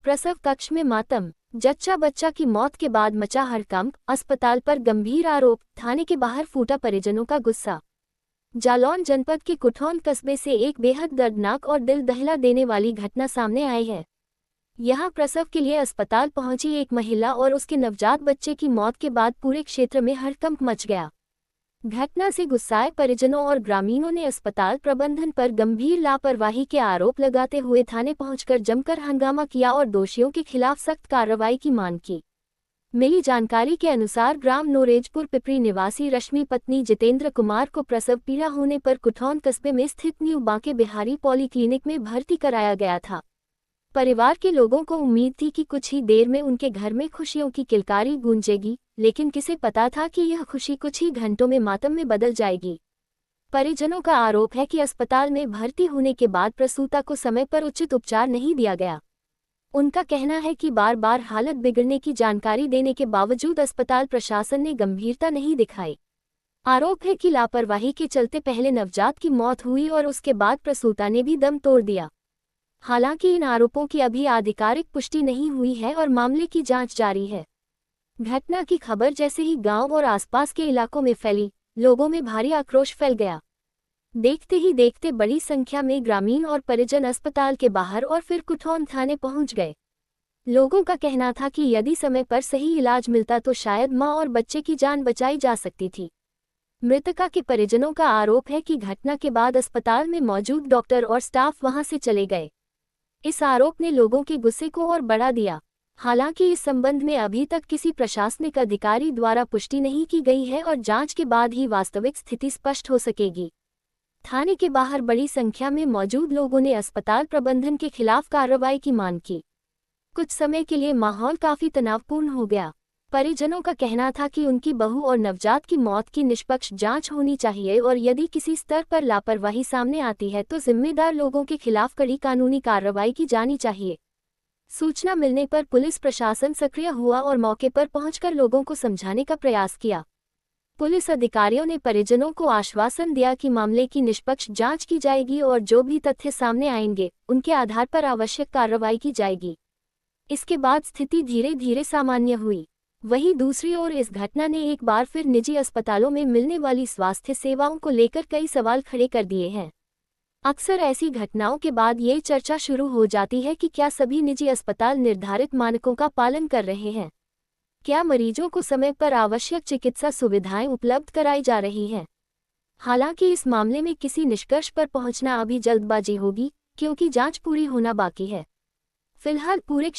प्रसव कक्ष में मातम, जच्चा बच्चा की मौत के बाद मचा हड़कंप, अस्पताल पर गंभीर आरोप, थाने के बाहर फूटा परिजनों का गुस्सा। जालौन जनपद के कुठौन कस्बे से एक बेहद दर्दनाक और दिल दहला देने वाली घटना सामने आई है। यहां प्रसव के लिए अस्पताल पहुंची एक महिला और उसके नवजात बच्चे की मौत के बाद पूरे क्षेत्र में हड़कंप मच गया। घटना से गुस्साए परिजनों और ग्रामीणों ने अस्पताल प्रबंधन पर गंभीर लापरवाही के आरोप लगाते हुए थाने पहुंचकर जमकर हंगामा किया और दोषियों के खिलाफ सख्त कार्रवाई की मांग की। मिली जानकारी के अनुसार ग्राम नोरेजपुर पिपरी निवासी रश्मि पत्नी जितेंद्र कुमार को प्रसव पीड़ा होने पर कुठौन कस्बे में स्थित न्यू बांके बिहारी पॉलीक्लिनिक में भर्ती कराया गया था। परिवार के लोगों को उम्मीद थी कि कुछ ही देर में उनके घर में खुशियों की किलकारी गूंजेगी, लेकिन किसे पता था कि यह खुशी कुछ ही घंटों में मातम में बदल जाएगी। परिजनों का आरोप है कि अस्पताल में भर्ती होने के बाद प्रसूता को समय पर उचित उपचार नहीं दिया गया। उनका कहना है कि बार बार हालत बिगड़ने की जानकारी देने के बावजूद अस्पताल प्रशासन ने गंभीरता नहीं दिखाई। आरोप है कि लापरवाही के चलते पहले नवजात की मौत हुई और उसके बाद प्रसूता ने भी दम तोड़ दिया। हालांकि इन आरोपों की अभी आधिकारिक पुष्टि नहीं हुई है और मामले की जांच जारी है। घटना की खबर जैसे ही गांव और आसपास के इलाकों में फैली, लोगों में भारी आक्रोश फैल गया। देखते ही देखते बड़ी संख्या में ग्रामीण और परिजन अस्पताल के बाहर और फिर कुठौन थाने पहुंच गए। लोगों का कहना था कि यदि समय पर सही इलाज मिलता तो शायद मां और बच्चे की जान बचाई जा सकती थी। मृतका के परिजनों का आरोप है कि घटना के बाद अस्पताल में मौजूद डॉक्टर और स्टाफ वहां से चले गए। इस आरोप ने लोगों के गुस्से को और बढ़ा दिया। हालांकि इस संबंध में अभी तक किसी प्रशासनिक अधिकारी द्वारा पुष्टि नहीं की गई है और जांच के बाद ही वास्तविक स्थिति स्पष्ट हो सकेगी। थाने के बाहर बड़ी संख्या में मौजूद लोगों ने अस्पताल प्रबंधन के खिलाफ कार्रवाई की मांग की। कुछ समय के लिए माहौल काफी तनावपूर्ण हो गया। परिजनों का कहना था कि उनकी बहू और नवजात की मौत की निष्पक्ष जांच होनी चाहिए और यदि किसी स्तर पर लापरवाही सामने आती है तो जिम्मेदार लोगों के खिलाफ कड़ी कानूनी कार्रवाई की जानी चाहिए। सूचना मिलने पर पुलिस प्रशासन सक्रिय हुआ और मौके पर पहुंचकर लोगों को समझाने का प्रयास किया। पुलिस अधिकारियों ने परिजनों को आश्वासन दिया कि मामले की निष्पक्ष जांच की जाएगी और जो भी तथ्य सामने आएंगे उनके आधार पर आवश्यक कार्रवाई की जाएगी। इसके बाद स्थिति धीरे धीरे सामान्य हुई। वहीं दूसरी ओर इस घटना ने एक बार फिर निजी अस्पतालों में मिलने वाली स्वास्थ्य सेवाओं को लेकर कई सवाल खड़े कर दिए हैं। अक्सर ऐसी घटनाओं के बाद ये चर्चा शुरू हो जाती है कि क्या सभी निजी अस्पताल निर्धारित मानकों का पालन कर रहे हैं? क्या मरीजों को समय पर आवश्यक चिकित्सा सुविधाएं उपलब्ध कराई जा रही हैं? हालांकि इस मामले में किसी निष्कर्ष पर पहुंचना अभी जल्दबाजी होगी, क्योंकि जांच पूरी होना बाकी है। फिलहाल पूरे